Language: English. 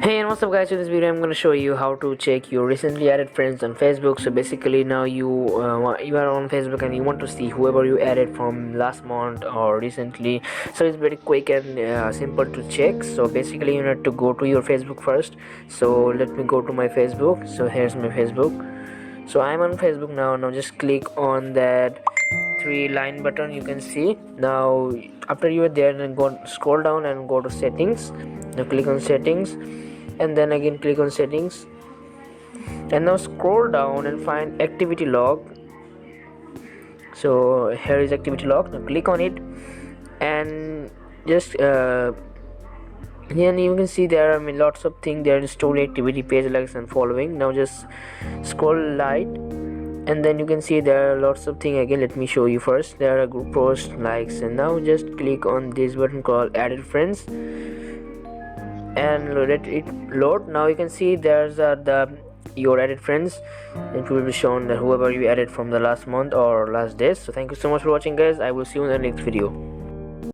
Hey, and what's up guys, in this video I'm going to show you how to check your recently added friends on Facebook. So basically now you are on Facebook and you want to see whoever you added from last month or recently. So it's very quick and simple to check. So basically you need to go to your Facebook first. So let me go to my Facebook. So here's my Facebook. So I'm on Facebook now just click on that three line button you can see. Now after you are there, then go scroll down and go to settings. Now click on settings and then again click on settings, and now scroll down and find activity log. So here is activity log. Now click on it and just here you can see there are lots of things there in story, activity, page likes and following. Now just scroll light and then you can see there are lots of things. Again, let me show you first. There are group posts, likes, and now just click on this button called added friends and let it load. Now you can see there's the your added friends. It will be shown that whoever you added from the last month or last days. So thank you so much for watching guys. I will see you in the next video.